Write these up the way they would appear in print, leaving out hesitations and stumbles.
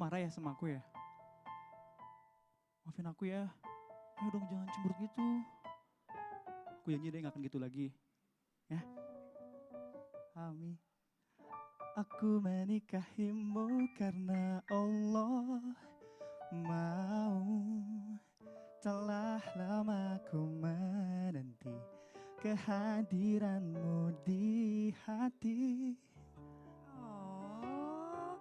marah ya sama aku ya? Maafin aku ya. Ayo dong jangan cemberut gitu. Aku janji deh gak akan gitu lagi. Ya. Amin. Aku menikahimu karena Allah mau. Telah lama ku menanti kehadiranmu di hati. Oh,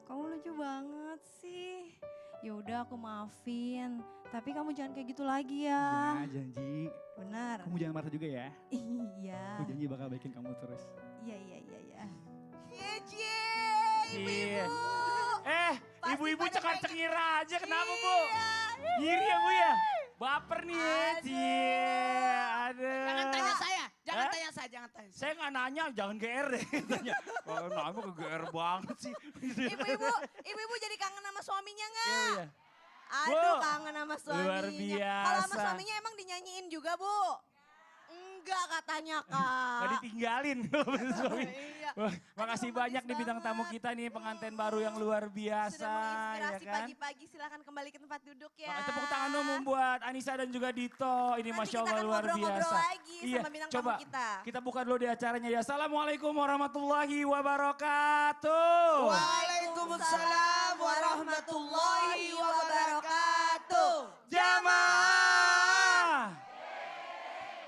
kamu lucu banget sih. Ya udah aku maafin, tapi kamu jangan kayak gitu lagi ya. Ya janji. Benar. Kamu jangan marah juga ya. Iya. Aku janji bakal baikin kamu terus. Iya, iya, iya, iya. Iya. Ibu-ibu. Pasti Ibu-ibu pada cengir aja, kenapa Bu? Iya. Ngiri ya Bu ya? Baper nih ya, Cie. Aduh. Jangan tanya saya, jangan Hah? tanya saya, jangan tanya saya. Saya nggak nanya, jangan GR deh. Tanya. Oh, nama ke GR banget sih. Ibu-ibu jadi kangen sama suaminya nggak? Iya, iya. Aduh, Bu, kangen sama suaminya. luar Kalau sama biasa. suaminya emang dinyanyiin juga, Bu? Enggak katanya, Kak. Gak ditinggalin. Suami. Iya. Wah, makasih Aduh, banyak manis nih bintang tamu banget. kita nih, pengantin baru yang luar biasa. Sudah menginspirasi ya kan? pagi-pagi, silakan kembali ke tempat duduk ya. Makasih tepuk tangan dong buat Anissa dan juga Dito. Ini Nanti Masya kita Allah akan luar ngobrol-ngobrol biasa. lagi sama bintang tamu coba kita. buka dulu di acaranya ya. Assalamualaikum warahmatullahi wabarakatuh. Waalaikumsalam warahmatullahi wabarakatuh. Jamaah.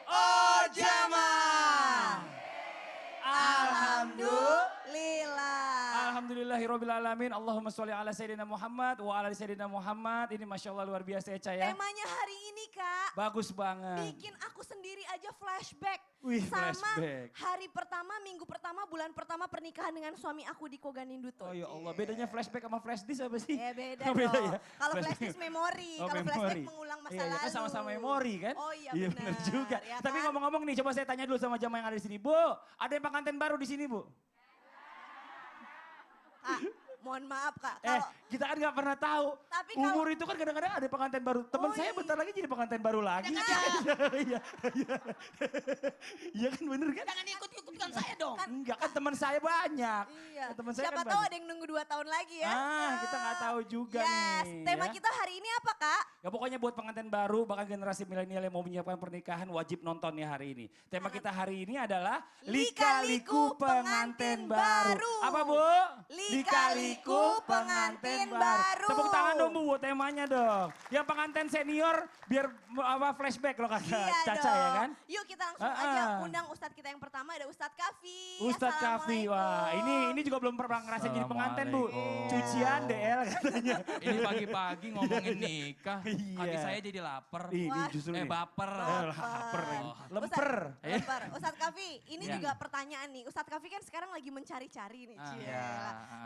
Oh jamaah. Lillah. Alhamdulillahirabbil alamin. Allahumma sholli ala sayyidina Muhammad wa ala ali sayyidina Muhammad. Ini Masya Allah luar biasa ya, Cah, ya. Temanya hari ini, Kak, Bagus banget. bikin aku sendiri aja flashback. Wih, sama flashback. hari pertama, minggu pertama, bulan pertama pernikahan dengan suami aku di Koganinduto. Oh ya Allah, bedanya flashback sama flash disk apa sih? Beda Oh, dong. ya? Kalau flash disk memori, Oh, kalau memori. flashback mengulang masa Iya, iya, lalu. kan sama-sama memori kan? Oh iya, Iya benar. benar juga. Ya Tapi kan? ngomong-ngomong nih, coba saya tanya dulu sama jamaah yang ada di sini. Bu, ada yang pengantin baru di sini Bu? Ah, mohon maaf, Kak. Eh, Kalau kita kan nggak pernah tahu. Tapi kalau- Umur itu kan kadang-kadang ada pengantin baru. Teman Oh, saya iya. bentar lagi jadi pengantin baru lagi. Jangan. Iya, iya. Iya kan bener kan? Jangan ikut-ikutkan saya dong. Enggak kan teman saya banyak. Iya. Teman saya Siapa kan tahu banyak. ada yang nunggu 2 tahun lagi ya. Kita nggak tahu juga yes. nih. Tema ya. kita hari ini apa, Kak? Ya pokoknya buat pengantin baru, bahkan generasi milenial yang mau menyiapkan pernikahan wajib nonton ya hari ini. Tema kita hari ini adalah Lika-liku pengantin baru. Apa Bu? Lika-liku pengantin baru. Tepuk tangan dong Bu buat temanya dong. Yang pengantin senior biar flashback loh kata Iya Caca dong. ya kan. Yuk kita langsung aja undang Ustadz kita yang pertama, ada Ustadz Kafi. Ustadz Kafi, wah ini juga belum pernah ngerasain jadi pengantin Bu. Assalamualaikum. Cucian DL katanya. Ini pagi-pagi ngomongin nikah, Iya. kaki saya jadi lapar. Ini justru nih. Baper. Lapar. Oh. Lemper. Lemper. Ustadz Kafi, ini Iya. juga pertanyaan nih. Ustadz Kafi kan sekarang lagi mencari-cari nih. Cie. Iya.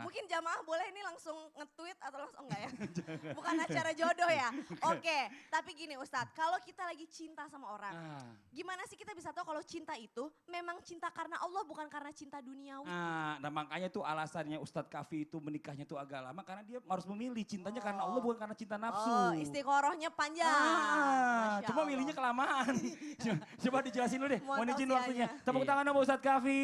Mungkin jamaah boleh nih langsung nge-tweet atau langsung enggak ya? Bukan acara jodoh ya? Oke, tapi gini Ustadz, kalau kita lagi cinta sama orang, gimana sih kita bisa tahu kalau cinta itu memang cinta karena Allah bukan karena cinta duniawi? Nah makanya tuh alasannya Ustadz Kafi itu menikahnya tuh agak lama karena dia harus memilih cintanya karena Allah bukan karena cinta nafsu. Oh, istiqorohnya panjang. Masya Cuma Allah. milihnya kelamaan. Coba dijelasin dulu deh, Mohon mohon izin tausiahnya. waktunya. Tepuk Iya. tangan sama Ustadz Kafi.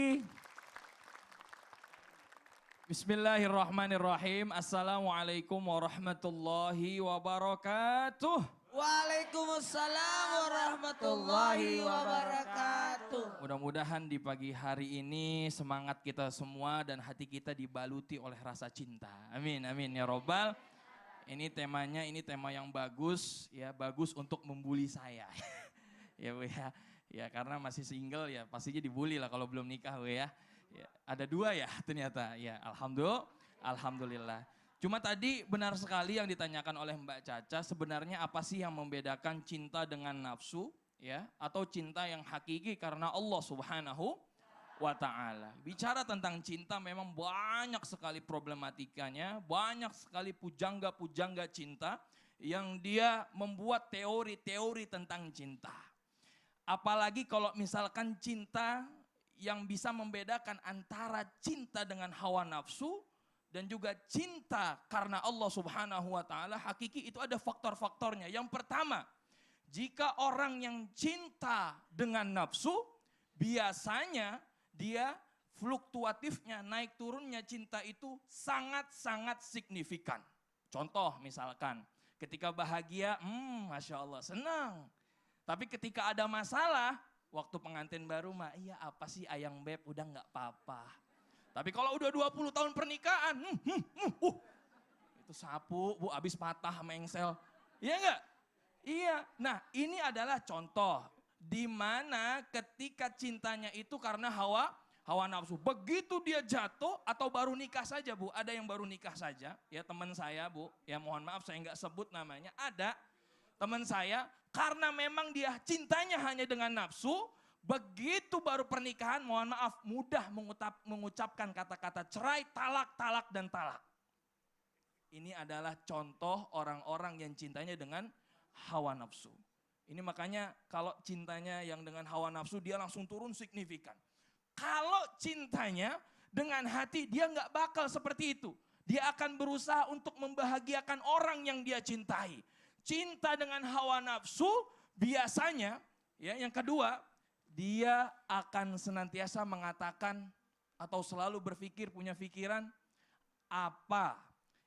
Bismillahirrahmanirrahim. Assalamualaikum warahmatullahi wabarakatuh. Waalaikumsalam warahmatullahi wabarakatuh. Mudah-mudahan di pagi hari ini semangat kita semua dan hati kita dibaluti oleh rasa cinta. Amin, amin ya robbal. Ini temanya, ini tema yang bagus, ya bagus untuk membuli saya. Ya Bu ya, ya karena masih single ya pastinya dibully lah kalau belum nikah Bu ya. Ya, ada 2 ya ternyata, ya alhamdulillah. Cuma tadi benar sekali yang ditanyakan oleh Mbak Caca, sebenarnya apa sih yang membedakan cinta dengan nafsu ya atau cinta yang hakiki karena Allah Subhanahu wa ta'ala. Bicara tentang cinta memang banyak sekali problematikanya, banyak sekali pujangga-pujangga cinta yang dia membuat teori-teori tentang cinta. Apalagi kalau misalkan cinta yang bisa membedakan antara cinta dengan hawa nafsu dan juga cinta karena Allah Subhanahu wa ta'ala, hakiki itu ada faktor-faktornya. Yang pertama, jika orang yang cinta dengan nafsu, biasanya dia fluktuatifnya, naik turunnya cinta itu sangat-sangat signifikan. Contoh misalkan, ketika bahagia, Masya Allah senang. Tapi ketika ada masalah, waktu pengantin baru mah, iya apa sih ayang beb, udah nggak apa-apa. Tapi kalau udah 20 tahun pernikahan, itu sapu, Bu, abis patah mengsel. Iya nggak? Iya. Nah, ini adalah contoh di mana ketika cintanya itu karena hawa nafsu. Begitu dia jatuh atau baru nikah saja, Bu. Ada yang baru nikah saja, ya teman saya, Bu. Ya mohon maaf saya nggak sebut namanya. Ada teman saya karena memang dia cintanya hanya dengan nafsu. Begitu baru pernikahan, mohon maaf, mudah mengucapkan kata-kata cerai, talak, dan talak. Ini adalah contoh orang-orang yang cintanya dengan hawa nafsu. Ini makanya kalau cintanya yang dengan hawa nafsu dia langsung turun signifikan. Kalau cintanya dengan hati dia nggak bakal seperti itu. Dia akan berusaha untuk membahagiakan orang yang dia cintai. Cinta dengan hawa nafsu biasanya, ya yang kedua, dia akan senantiasa mengatakan atau selalu berpikir, punya pikiran, apa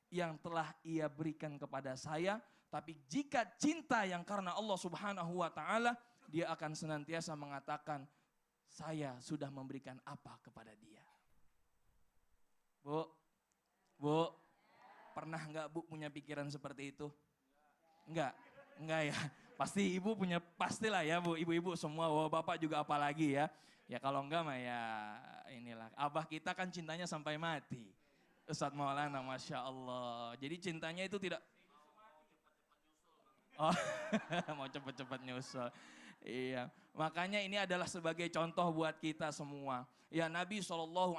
yang telah ia berikan kepada saya. Tapi jika cinta yang karena Allah Subhanahu wa ta'ala, dia akan senantiasa mengatakan, saya sudah memberikan apa kepada dia. Bu, pernah enggak Bu punya pikiran seperti itu? Enggak ya. Pasti ibu punya, pastilah ya Bu, ibu-ibu semua, bapak juga apalagi ya. Ya kalau enggak mah ya inilah, abah kita kan cintanya sampai mati. Ustadz Maulana, Masya Allah. Jadi cintanya itu tidak, oh, mau cepet-cepet nyusul. Iya, makanya ini adalah sebagai contoh buat kita semua. Ya Nabi SAW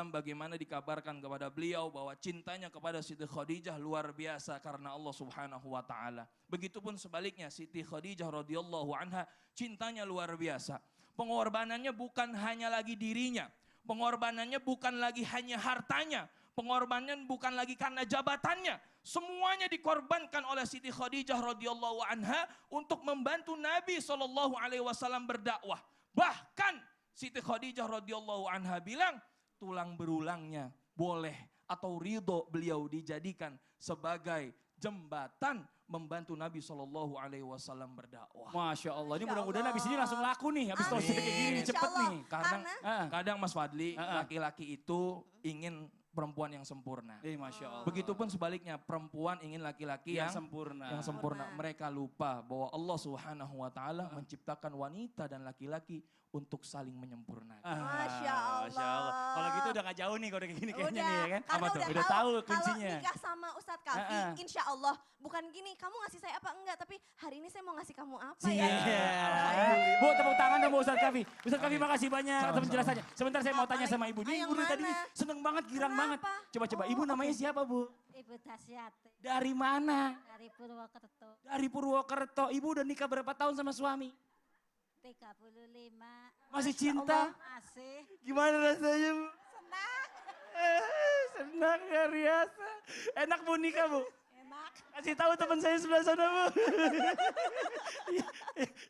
bagaimana dikabarkan kepada beliau bahwa cintanya kepada Siti Khadijah luar biasa karena Allah Subhanahu wa ta'ala. Begitupun sebaliknya Siti Khadijah radhiyallahu anha cintanya luar biasa. Pengorbanannya bukan hanya lagi dirinya, pengorbanannya bukan lagi hanya hartanya, pengorbanan bukan lagi karena jabatannya. Semuanya dikorbankan oleh Siti Khadijah radhiyallahu anha untuk membantu Nabi SAW berdakwah. Bahkan Siti Khadijah radhiyallahu anha bilang tulang berulangnya boleh atau ridho beliau dijadikan sebagai jembatan membantu Nabi SAW berdakwah. Masya Allah, ini mudah-mudahan habis ini langsung laku nih, habis tausiah kayak gini nih, cepet nih. Karena kadang Mas Fadli, laki-laki itu ingin perempuan yang sempurna. Masya Allah. Begitupun sebaliknya, perempuan ingin laki-laki yang sempurna. Yang sempurna. Mereka lupa bahwa Allah Subhanahu wa ta'ala menciptakan wanita dan laki-laki untuk saling menyempurnakan. Masya Allah. Kalau gitu udah gak jauh nih kalau kayak gini kayaknya nih ya kan. Karena Udah tahu kuncinya. Kalau nikah sama Ustadz Kafi, insya Allah bukan gini, kamu ngasih saya apa enggak, tapi hari ini saya mau ngasih kamu apa ya. Bu, tepuk tangan dong Ustadz Kafi. Ustadz Kafi makasih banyak atas penjelasannya. Sebentar saya mau tanya sama Ibu. Nih Ibu dari tadi seneng banget, girang banget. Coba-coba, Ibu namanya siapa Bu? Ibu Tasyati. Dari mana? Dari Purwokerto. Dari Purwokerto. Ibu udah nikah berapa tahun sama suami? 35. Masih cinta? Masih. Gimana rasanya Bu? Senang. Senang luar biasa. Enak Bu nikah Bu? Enak. Kasih tahu teman saya sebelah sana Bu.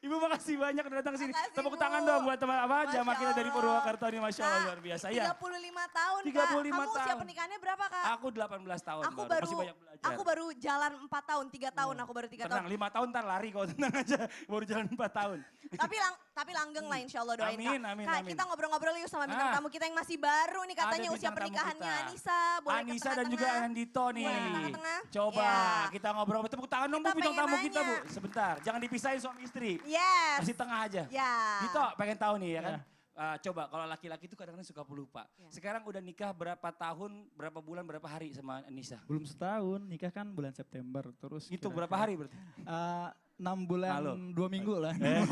Ibu makasih banyak udah datang sini. Makasih, Tepuk Bu. tangan dong buat teman apa Masya jamaah kita dari Allah. Purwokerto ini, Masya Allah luar biasa. Ya. 35 tahun 35 Kak. Kamu usia tahun. pernikahannya berapa Kak? Aku 18 tahun Aku baru, masih banyak belajar. Aku baru jalan 4 tahun, 3 tahun aku baru 3 tahun. Tenang, 5 tahun ntar lari kok, tenang aja. Baru jalan 4 tahun. Tapi langgeng lah insya Allah doain Amin, Kak. amin, Kak, amin. kita ngobrol-ngobrol yuk sama bintang tamu kita yang masih baru nih katanya Ada usia bintang tamu pernikahannya kita. Anissa. Boleh ke Anissa dan juga tengah-tengah? Andito nih. Boleh ke tengah-tengah? Coba Ya. kita ngobrol. Tepuk tangan dong Bu Kita bintang pengen tamu kita Bu. nanya. Sebentar, jangan dipisahin suami istri. Yes. Masih tengah aja. Ya. Dito pengen tahu nih ya kan. Coba kalau laki-laki itu kadang-kadang suka pelupa. Ya. Sekarang udah nikah berapa tahun, berapa bulan, berapa hari sama Anissa? Belum setahun, nikah kan bulan September. Terus Itu berapa hari berarti? 6 bulan, Halo. 2 minggu lah. Nah,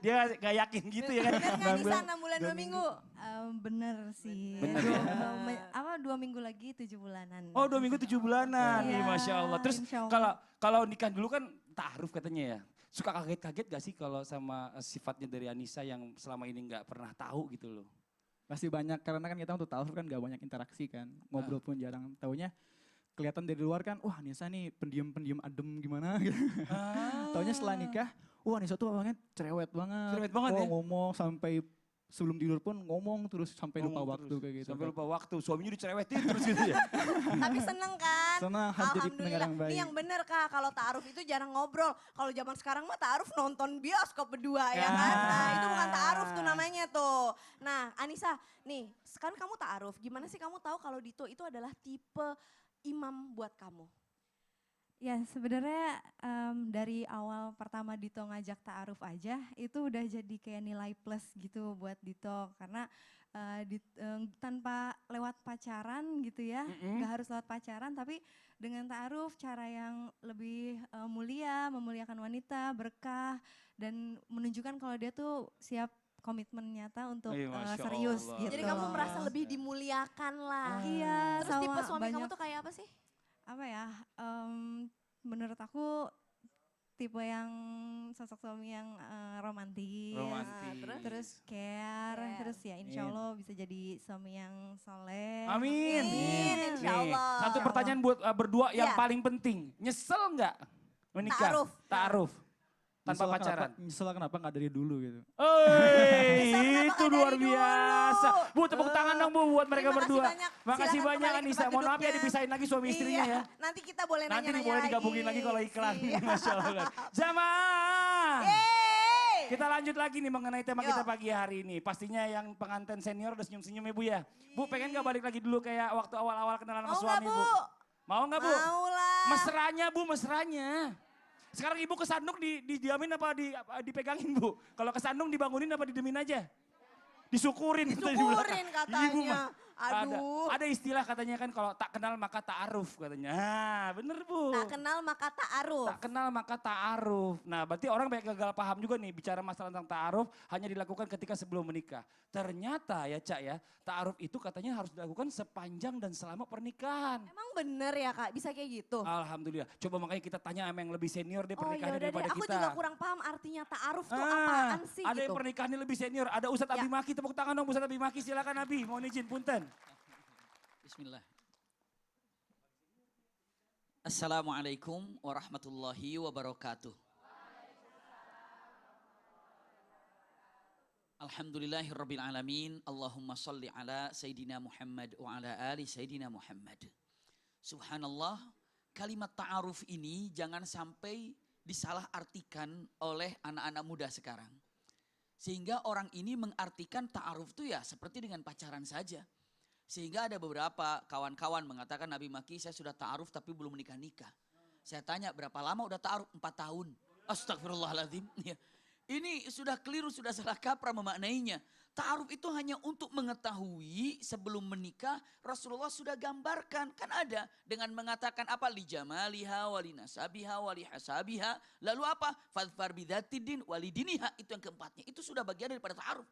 dia gak yakin gitu ya kan. Bener nggak Nisa 6 bulan 2 minggu? Bener sih. Bener ya? 2 minggu lagi 7 bulanan. Oh 2 minggu 7 bulanan, Iya, nih Masya Allah. Terus insya Allah. kalau nikah dulu kan ta'aruf katanya ya. Suka kaget-kaget gak sih kalau sama sifatnya dari Anissa yang selama ini gak pernah tahu gitu loh? Pasti banyak, karena kan kita untuk tahu kan gak banyak interaksi kan. Ngobrol pun jarang. Taunya kelihatan dari luar kan, wah Nisa nih pendiam-pendiam adem gimana gitu. Taunya setelah nikah, wah Nisa tuh orangnya cerewet banget. Cerewet banget oh, ya? ngomong sampai sebelum tidur pun ngomong terus sampai lupa Ngomong waktu terus, kayak gitu. Sampai Kak. lupa waktu, suaminya dicerewetin terus gitu ya. Tapi seneng kan? Senang harus jadi pendengar yang baik. Ini yang bener Kak, kalau ta'aruf itu jarang ngobrol. Kalau zaman sekarang mah ta'aruf nonton bioskop berdua ya kan? Nah itu bukan ta'aruf tuh namanya tuh. Nah Anissa, nih sekarang kamu ta'aruf, gimana sih kamu tahu kalau Dito itu adalah tipe imam buat kamu? Ya sebenarnya dari awal pertama Dito ngajak ta'aruf aja itu udah jadi kayak nilai plus gitu buat Dito. Karena tanpa lewat pacaran gitu ya, nggak harus lewat pacaran tapi dengan ta'aruf cara yang lebih mulia, memuliakan wanita, berkah dan menunjukkan kalau dia tuh siap komitmen nyata untuk Masya serius Allah. gitu. Jadi kamu merasa lebih dimuliakan lah. Iya, Terus tipe sama suami kamu banyak tuh kayak apa sih? apa ya, menurut aku tipe yang sosok suami yang romantis, Romantis. terus care, terus ya insya Allah bisa jadi suami yang soleh. Amin. Amin, insya Nih, Allah. satu pertanyaan buat berdua yang Iya. paling penting. Nyesel nggak menikah? Ta'aruf. Ta'aruf. Tanpa Nyesel pacaran. Nyesel kenapa nggak dari dulu gitu. kenapa Itu nggak luar dari dulu? biasa. Bu, tepuk tangan dong Bu buat mereka Terima kasih berdua. banyak. Makasih Silakan banyak kembali ke Anissa. tempat Mohon maaf ya duduknya. dipisahin lagi suami istrinya Iya, ya. nanti kita boleh Nanti nanya-nanya boleh lagi. digabungin lagi kalau iklan. Iya. Masya Allah. Jamaah. Yeay. Kita lanjut lagi nih mengenai tema Yuk. kita pagi hari ini. Pastinya yang pengantin senior udah senyum-senyum ya Bu ya. Bu pengen gak balik lagi dulu kayak waktu awal-awal kenalan sama Mau nggak suami Bu? Bu? Mau gak Bu? Mau lah. Mesranya Bu, mesranya. Sekarang ibu kesandung didiamin apa dipegangin Bu? Kalau kesandung dibangunin apa didemin aja? Disyukurin. katanya di belakang. Disyukurin Ibu katanya. mah. Aduh. Ada istilah katanya kan kalau tak kenal maka ta'aruf katanya. Nah bener Bu. Tak kenal maka ta'aruf. Tak kenal maka ta'aruf. Nah berarti orang banyak gagal paham juga nih bicara masalah tentang ta'aruf hanya dilakukan ketika sebelum menikah. Ternyata ya Cak ya, ta'aruf itu katanya harus dilakukan sepanjang dan selama pernikahan. Emang bener ya Kak, bisa kayak gitu? Alhamdulillah. Coba makanya kita tanya sama yang lebih senior deh Oh pernikahannya yaudah deh, daripada aku kita. juga kurang paham artinya ta'aruf tuh Ah, apaan sih ada yang gitu. pernikahannya lebih senior. Ada Ustadz Ya. Abi Maki, tepuk tangan dong Ustadz Abi Maki. Silakan Abi, mohon izin punten. Bismillah. Assalamualaikum warahmatullahi wabarakatuh. Alhamdulillahirabbil alamin. Allahumma shalli ala sayidina Muhammad wa ala ali sayidina Muhammad. Subhanallah, kalimat ta'aruf ini jangan sampai disalahartikan oleh anak-anak muda sekarang. Sehingga orang ini mengartikan ta'aruf itu ya seperti dengan pacaran saja. Sehingga ada beberapa kawan-kawan mengatakan Nabi Maki saya sudah ta'aruf tapi belum menikah-nikah. Saya tanya berapa lama udah ta'aruf? 4 tahun. Astagfirullahaladzim. Ya. Ini sudah keliru, sudah salah kaprah memaknainya. Ta'aruf itu hanya untuk mengetahui sebelum menikah Rasulullah sudah gambarkan. Kan ada dengan mengatakan apa? Li jamaliha wali nasabiha wali hasabiha. Lalu apa? Fadfar bidatidin walidiniha. Itu yang keempatnya. Itu sudah bagian daripada ta'aruf.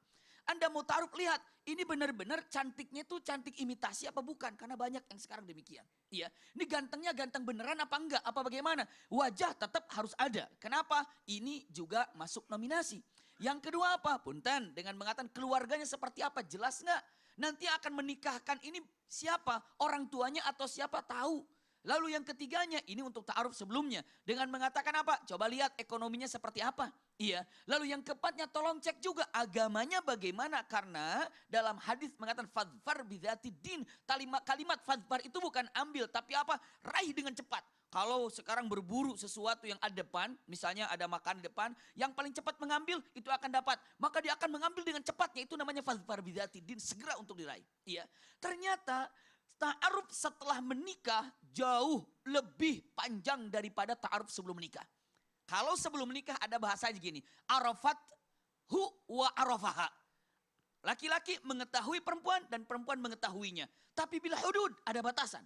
Anda mau ta'aruf, lihat ini benar-benar cantiknya itu cantik imitasi apa bukan? Karena banyak yang sekarang demikian. Iya, ini gantengnya ganteng beneran apa enggak? Apa bagaimana? Wajah tetap harus ada. Kenapa? Ini juga masuk nominasi. Yang kedua apa? Punten, dengan mengatakan keluarganya seperti apa? Jelas enggak? Nanti akan menikahkan ini siapa? Orang tuanya atau siapa? Tahu. Lalu yang ketiganya, ini untuk ta'aruf sebelumnya. Dengan mengatakan apa? Coba lihat ekonominya seperti apa. Iya. Lalu yang keempatnya tolong cek juga agamanya bagaimana. Karena dalam hadis mengatakan fadfar bidzati din. Kalimat fadfar itu bukan ambil tapi apa? Raih dengan cepat. Kalau sekarang berburu sesuatu yang ada depan, misalnya ada makan di depan, yang paling cepat mengambil itu akan dapat. Maka dia akan mengambil dengan cepatnya, itu namanya fadfar bidzati din, segera untuk diraih. Iya. Ternyata ta'aruf setelah menikah jauh lebih panjang daripada ta'aruf sebelum menikah. Kalau sebelum menikah ada bahasanya gini, arafat hu wa arafaha. Laki-laki mengetahui perempuan dan perempuan mengetahuinya. Tapi bila hudud ada batasan.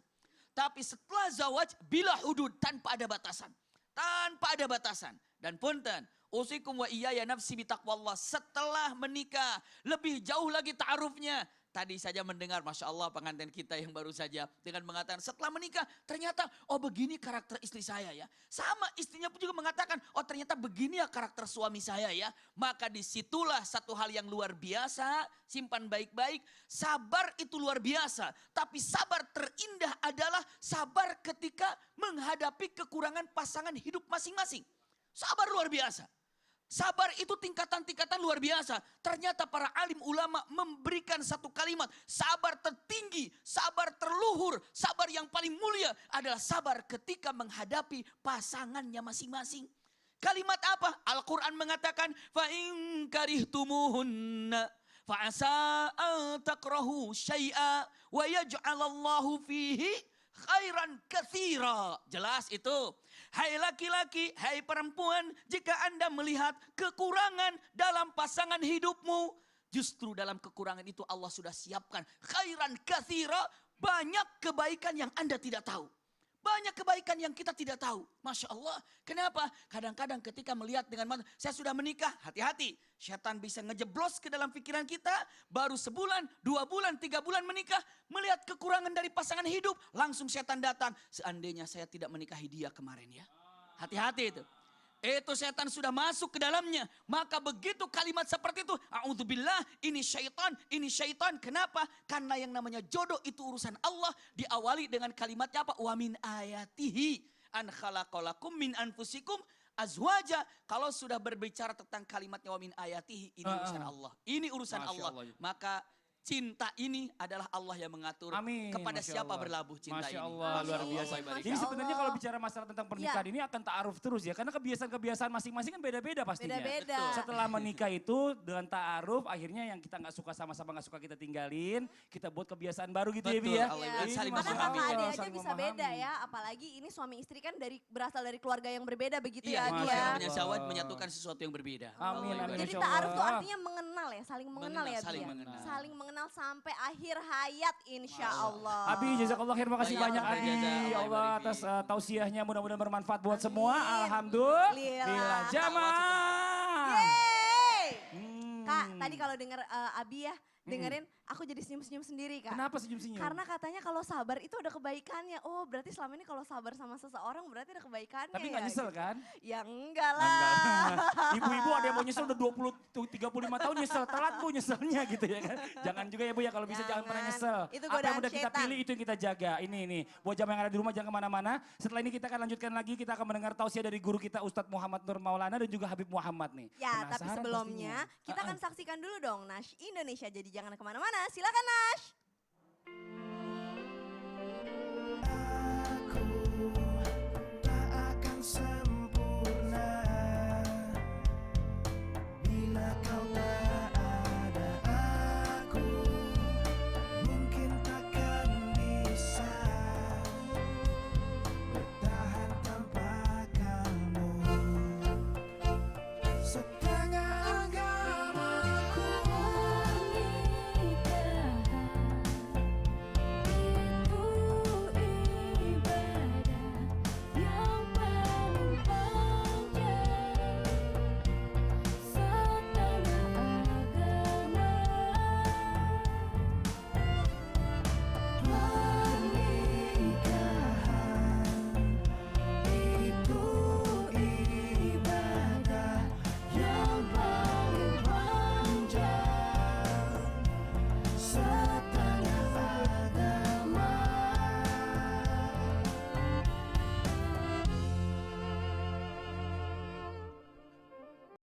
Tapi setelah zawaj bila hudud tanpa ada batasan. Tanpa ada batasan. Dan punten, usikum wa iyaya nafsi bitaqwallah. Setelah menikah lebih jauh lagi ta'arufnya. Tadi saja mendengar, Masya Allah pengantin kita yang baru saja. Dengan mengatakan setelah menikah ternyata oh begini karakter istri saya ya. Sama istrinya pun juga mengatakan oh ternyata begini ya karakter suami saya ya. Maka disitulah satu hal yang luar biasa. Simpan baik-baik. Sabar itu luar biasa. Tapi sabar terindah adalah sabar ketika menghadapi kekurangan pasangan hidup masing-masing. Sabar luar biasa. Sabar itu tingkatan-tingkatan luar biasa. Ternyata para alim ulama memberikan satu kalimat. Sabar tertinggi, sabar terluhur, sabar yang paling mulia adalah sabar ketika menghadapi pasangannya masing-masing. Kalimat apa? Al-Quran mengatakan, فَإِنْ كَرِهْتُمُهُنَّ فَعَسَىٰ أَن تَكْرَهُوا شَيْئًا وَيَجْعَلَ اللَّهُ فِيهِ khairan katsira. Jelas itu. Hai laki-laki, hai perempuan, jika Anda melihat kekurangan dalam pasangan hidupmu, justru dalam kekurangan itu Allah sudah siapkan khairan katsira, banyak kebaikan yang Anda tidak tahu. Banyak kebaikan yang kita tidak tahu. Masya Allah. Kenapa? Kadang-kadang ketika melihat dengan mata, saya sudah menikah, hati-hati. Setan bisa ngejeblos ke dalam pikiran kita. Baru sebulan, 2 bulan, 3 bulan menikah. Melihat kekurangan dari pasangan hidup. Langsung setan datang. Seandainya saya tidak menikahi dia kemarin ya. Hati-hati itu. Itu setan sudah masuk ke dalamnya. Maka begitu kalimat seperti itu. A'udzubillah, ini syaitan. Kenapa? Karena yang namanya jodoh itu urusan Allah. Diawali dengan kalimatnya apa? Wa min ayatihi an khalaqalakum min anfusikum azwaja. Kalau sudah berbicara tentang kalimatnya wa min ayatihi, ini urusan Allah. Ini urusan Allah. Maka cinta ini adalah Allah yang mengatur. Amin. Kepada Masya siapa Allah. berlabuh cinta Masya ini. Allah, luar biasa. Masya Jadi sebenarnya Allah. kalau bicara masalah tentang pernikahan ini akan ta'aruf terus ya. Karena kebiasaan-kebiasaan masing-masing kan beda-beda pastinya. Beda-beda. Betul. Setelah menikah itu dengan ta'aruf akhirnya yang kita nggak suka sama-sama nggak suka kita tinggalin. Kita buat kebiasaan baru gitu ya Bi ya. Betul, Iya. Dan saling Karena memahami. kakak adik aja Saling bisa beda memahami. ya. Apalagi ini suami istri kan berasal dari keluarga yang berbeda begitu Iya, ya. Masya Dia. Allah. menyatukan menyatukan sesuatu yang berbeda. Amin, amin. Jadi Masya ta'aruf tuh Allah. artinya mengenal ya, saling mengenal ya. Saling Bi ya? mengenal. Saling mengenal sampai akhir hayat insya Allah. Abi, jazakallah khair, makasih Baik, banyak Allah Abi. berjasa, Allah Ya Allah barik atas fiik. tausiahnya mudah-mudahan bermanfaat buat semua. Amin. Alhamdulillah. Lillah. Jamaah. Yeay. Hmm. Kak, tadi kalau denger Abi ya, dengerin aku jadi senyum-senyum sendiri Kak. Kenapa senyum-senyum? Karena katanya kalau sabar itu ada kebaikannya. Oh berarti selama ini kalau sabar sama seseorang berarti ada kebaikannya Tapi ya. nggak nyesel gitu. kan? Ya enggak Enggak. lah. Ibu-ibu ada yang mau nyesel udah 20, 35 tahun nyesel. Telat Bu nyeselnya gitu ya kan. Jangan juga ya Bu ya kalau bisa jangan pernah Jangan. nyesel. Itu Apa yang godaan udah kita setan. pilih itu yang kita jaga. Ini. Buat jamaah yang ada di rumah jangan kemana-mana. Setelah ini kita akan lanjutkan lagi. Kita akan mendengar tausiah dari guru kita Ustadz Muhammad Nur Maulana dan juga Habib Muhammad nih. Ya tapi Penasaran sebelumnya pastinya. kita akan saksikan dulu dong Nash Indonesia. Jadi jangan kemana-mana. Silakan Nash.